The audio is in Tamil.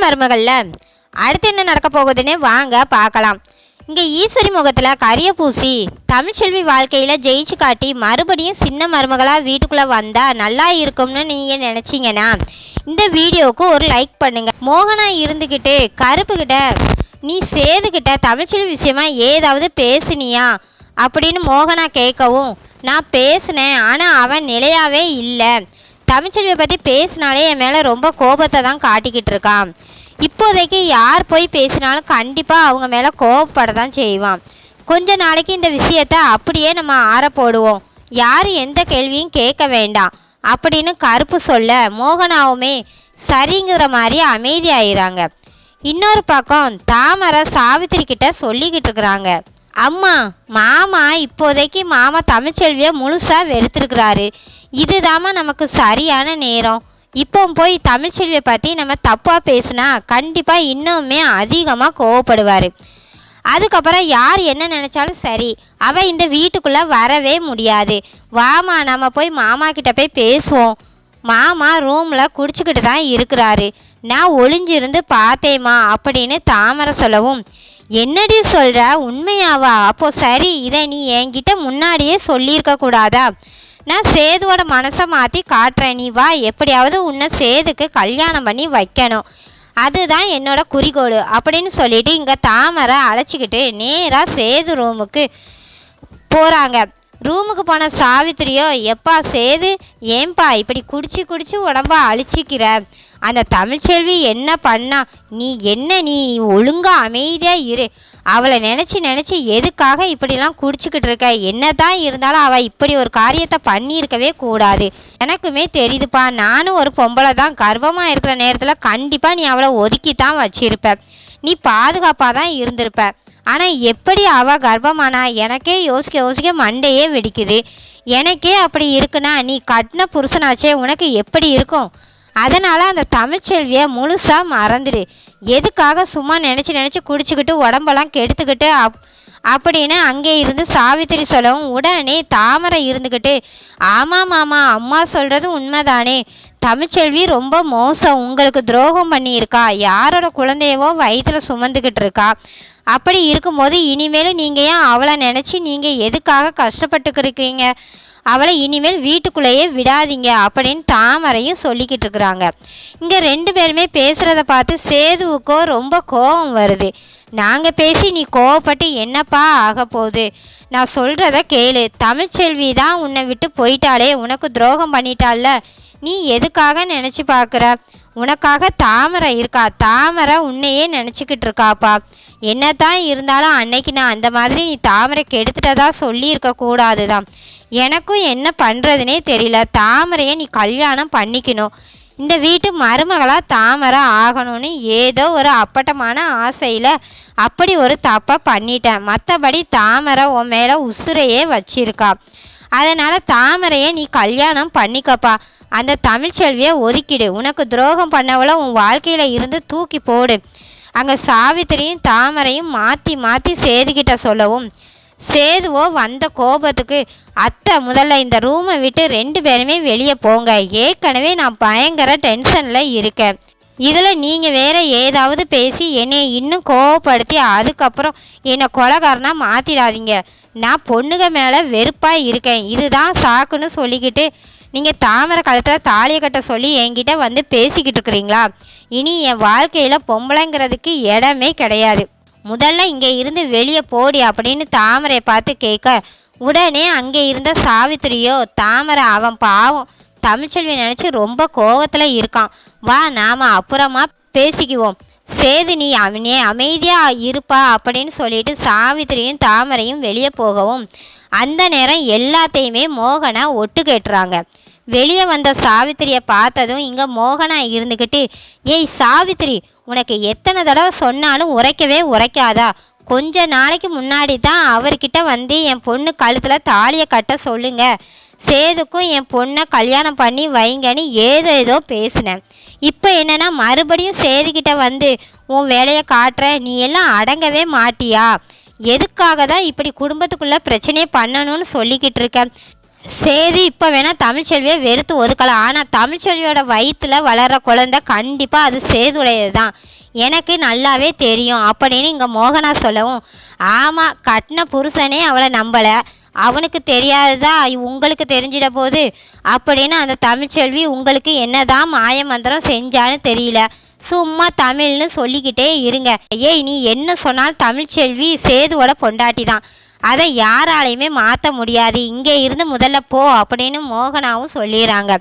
மருமகள்ல அடுத்து என்ன நடக்க போகுதுன்னு வாங்க பார்க்கலாம். இங்கே ஈஸ்வரி முகத்தில் கரிய பூசி தமிழ்ச்செல்வி வாழ்க்கையில் ஜெயிச்சு காட்டி மறுபடியும் சின்ன மருமகளாக வீட்டுக்குள்ளே வந்தால் நல்லா இருக்கும்னு நீங்கள் நினச்சிங்கன்னா இந்த வீடியோவுக்கு ஒரு லைக் பண்ணுங்கள். மோகனா இருந்துக்கிட்டு கருப்புக்கிட்ட நீ சேதுக்கிட்ட தமிழ்ச்செல்வி விஷயமா ஏதாவது பேசுனியா அப்படின்னு மோகனா கேட்கவும், நான் பேசினேன், ஆனால் அவன் நிலையாவே இல்லை. தமிழ்ச்செல்வியை பற்றி பேசினாலே என் மேலே ரொம்ப கோபத்தை தான் காட்டிக்கிட்டு இருக்கான். இப்போதைக்கு யார் போய் பேசினாலும் கண்டிப்பாக அவங்க மேலே கோபப்பட தான் செய்வான். கொஞ்ச நாளைக்கு இந்த விஷயத்த அப்படியே நம்ம ஆற போடுவோம், யாரும் எந்த கேள்வியும் கேட்க வேண்டாம் அப்படின்னு கருப்பு சொல்ல மோகனாவுமே சரிங்கிற மாதிரி அமைதியாயிறாங்க. இன்னொரு பக்கம் தாமரை சாவித்திரி கிட்ட சொல்லிக்கிட்டு இருக்கிறாங்க, அம்மா மாமா இப்போதைக்கு மாமா தமிழ்ச்செல்வியை முழுசாக வெறுத்துருக்கிறாரு. இதுதாம்மா நமக்கு சரியான நேரம். இப்போ போய் தமிழ்ச்செல்வியை பற்றி நம்ம தப்பாக பேசுனா கண்டிப்பாக இன்னுமே அதிகமாக கோவப்படுவார். அதுக்கப்புறம் யார் என்ன நினச்சாலும் சரி, அவள் இந்த வீட்டுக்குள்ளே வரவே முடியாது. வாமா நம்ம போய் மாமா கிட்ட போய் பேசுவோம். மாமா ரூமில் குடிச்சிக்கிட்டு தான் இருக்கிறாரு, நான் ஒளிஞ்சிருந்து பார்த்தேம்மா அப்படின்னு தாமரை சொல்லவும், என்னடி சொல்கிற, உண்மையாவா? அப்போ சரி, இதை நீ என்கிட்ட முன்னாடியே சொல்லியிருக்க கூடாதா? நான் சேதுவோட மனசை மாற்றி காட்டுறேன், நீ வா, எப்படியாவது உன்னை சேதுக்கு கல்யாணம் பண்ணி வைக்கணும், அதுதான் என்னோட குறிக்கோள் அப்படின்னு சொல்லிட்டு இங்கே தாமரை அழைச்சிக்கிட்டு நேராக சேது ரூமுக்கு போகிறாங்க. ரூமுக்கு போன சாவித்திரியோ, எப்பா சேது, ஏன்பா இப்படி குடிச்சு குடிச்சு உடம்ப அழிச்சிக்கிற? அந்த தமிழ்ச்செல்வி என்ன பண்ணா? நீ ஒழுங்கா அமைதியாக இரு. அவளை நினச்சி எதுக்காக இப்படிலாம் குடிச்சிக்கிட்டு இருக்க? என்னதான் இருந்தாலும் அவள் இப்படி ஒரு காரியத்தை பண்ணியிருக்கவே கூடாது. எனக்குமே தெரியுதுப்பா, நானும் ஒரு பொம்பளை தான். கர்ப்பமாக இருக்கிற நேரத்தில் கண்டிப்பாக நீ அவளை ஒதுக்கி தான் வச்சிருப்ப, நீ பாதுகாப்பாக தான் இருந்திருப்ப. ஆனால் எப்படி அவள் கர்ப்பமானா எனக்கே யோசிக்க மண்டையே வெடிக்குது. எனக்கே அப்படி இருக்குன்னா நீ கட்டின புருஷனாச்சே, உனக்கு எப்படி இருக்கும்? அதனால் அந்த தமிழ்ச்செல்வியை முழுசாக மறந்துடு. எதுக்காக சும்மா நினச்சி குடிச்சிக்கிட்டு உடம்பெல்லாம் கெடுத்துக்கிட்டு அப்படின்னு அங்கே இருந்து சாவித்திரி சொல்லவும், உடனே தாமரை இருந்துக்கிட்டு, ஆமாம் மாமா, அம்மா சொல்கிறது உண்மைதானே, தமிழ்ச்செல்வி ரொம்ப மோசம், உங்களுக்கு துரோகம் பண்ணியிருக்கா, யாரோட குழந்தையவோ வயிற்றில் சுமந்துக்கிட்டு இருக்கா. அப்படி இருக்கும்போது இனிமேல் நீங்கள் ஏன் அவளை நினச்சி நீங்கள் எதுக்காக கஷ்டப்பட்டுக்கிறீங்க? அவளை இனிமேல் வீட்டுக்குள்ளேயே விடாதீங்க அப்படின்னு தாமரையும் சொல்லிக்கிட்டு இருக்கிறாங்க. இங்கே ரெண்டு பேருமே பேசுகிறத பார்த்து சேதுவுக்கோ ரொம்ப கோபம் வருது. நாங்கள் பேசி நீ கோவப்பட்டு என்னப்பா ஆக போகுது? நான் சொல்கிறத கேளு. தமிழ்ச்செல்வி தான் உன்னை விட்டு போயிட்டாலே, உனக்கு துரோகம் பண்ணிட்டால, நீ எதுக்காக நினச்சி பார்க்குற? உனக்காக தாமரை இருக்கா, தாமரை உன்னையே நினச்சிக்கிட்டு இருக்காப்பா. என்னதான் இருந்தாலும் அன்னைக்கு நான் அந்த மாதிரி நீ தாமரை கெடுத்துட்டதா சொல்லியிருக்க கூடாது தான். எனக்கும் என்ன பண்ணுறதுனே தெரியல. தாமரையை நீ கல்யாணம் பண்ணிக்கணும், இந்த வீட்டு மருமகளாக தாமரை ஆகணும்னு ஏதோ ஒரு அப்பட்டமான ஆசையில் அப்படி ஒரு தப்பாக பண்ணிட்டேன். மற்றபடி தாமரை உன் மேலே உசுரையே வச்சிருக்கா. அதனால் தாமரையை நீ கல்யாணம் பண்ணிக்கப்பா. அந்த தமிழ்ச்செல்வியை ஒதுக்கிடு. உனக்கு துரோகம் பண்ணவளை உன் வாழ்க்கையில் இருந்து தூக்கி போடு. அங்கே சாவித்திரியும் தாமரையும் மாற்றி சேதுக்கிட்ட சொல்லவும், சேதுவோ வந்த கோபத்துக்கு, அத்தை முதல்ல இந்த ரூமை விட்டு ரெண்டு பேருமே வெளியே போங்க, ஏற்கனவே நான் பயங்கர டென்ஷனில் இருக்கேன், இதில் நீங்கள் வேறு ஏதாவது பேசி என்னை இன்னும் கோவப்படுத்தி அதுக்கப்புறம் என்னை கொலைகாரனாக மாற்றிடாதீங்க. நான் பொண்ணுங்க மேலே வெறுப்பாக இருக்கேன், இதுதான் சாக்குன்னு சொல்லிக்கிட்டு நீங்கள் தாமரை கழுத்தில் தாலியை கட்ட சொல்லி என்கிட்ட வந்து பேசிக்கிட்டு இருக்கிறீங்களா? இனி என் வாழ்க்கையில் பொம்பளைங்கிறதுக்கு இடமே கிடையாது, முதல்ல இங்கே இருந்து வெளியே போடி அப்படின்னு தாமரையை பார்த்து கேட்க, உடனே அங்கே இருந்த சாவித்திரியோ, தாமரை அவன் பாவம் தமிழ்ச்செல்வி நினச்சி ரொம்ப கோவத்தில் இருக்கான், வா நாம் அப்புறமா பேசிக்குவோம், சேது நீ அமைதியாக இருப்பா அப்படின்னு சொல்லிட்டு சாவித்திரியும் தாமரையும் வெளியே போகவும், அந்த நேரம் எல்லாத்தையுமே மோகனா ஒட்டு கேட்டுறாங்க. வெளியே வந்த சாவித்திரியை பார்த்ததும் இங்கே மோகனா இருந்துக்கிட்டு, ஏய் சாவித்திரி, உனக்கு எத்தனை தடவை சொன்னாலும் உரைக்காதா? கொஞ்ச நாளைக்கு முன்னாடி தான் அவர்கிட்ட வந்து என் பொண்ணு கழுத்தில் தாலியை கட்ட சொல்லுங்க, சேதுக்கும் என் பொண்ணை கல்யாணம் பண்ணி வைங்கன்னு ஏதோ பேசினேன். இப்போ என்னன்னா மறுபடியும் சேதுக்கிட்ட வந்து உன் வேலையை காட்டுற, நீ எல்லாம் அடங்கவே மாட்டியா? எதுக்காக தான் இப்படி குடும்பத்துக்குள்ளே பிரச்சனையை பண்ணணும்னு சொல்லிக்கிட்டு இருக்க? சரி, இப்போ வேணால் தமிழ்ச்செல்வியை வெறுத்து ஒதுக்கலாம். ஆனால் தமிழ்ச்செல்வியோட வயிற்றில் வளர்கிற குழந்தை கண்டிப்பாக அது சேதுடையது தான், எனக்கு நல்லாவே தெரியும் அப்படின்னு இங்கே மோகனா சொல்லவும், ஆமாம், கட்டின புருஷனே அவளை நம்பலை, அவனுக்கு தெரியாததா உங்களுக்கு தெரிஞ்சிட போது அப்படின்னு அந்த தமிழ்ச்செல்வி உங்களுக்கு என்னதான் மாய மந்திரம் செஞ்சான்னு தெரியல, சும்மா தமிழ்னு சொல்லிக்கிட்டே இருங்க. ஏய், நீ என்ன சொன்னாலும் தமிழ்ச்செல்வி சேதுவோட பொண்டாட்டி தான், அதை யாராலையுமே மாற்ற முடியாது, இங்கே இருந்து முதல்ல போ அப்படின்னு மோகனாவும் சொல்லிடுறாங்க.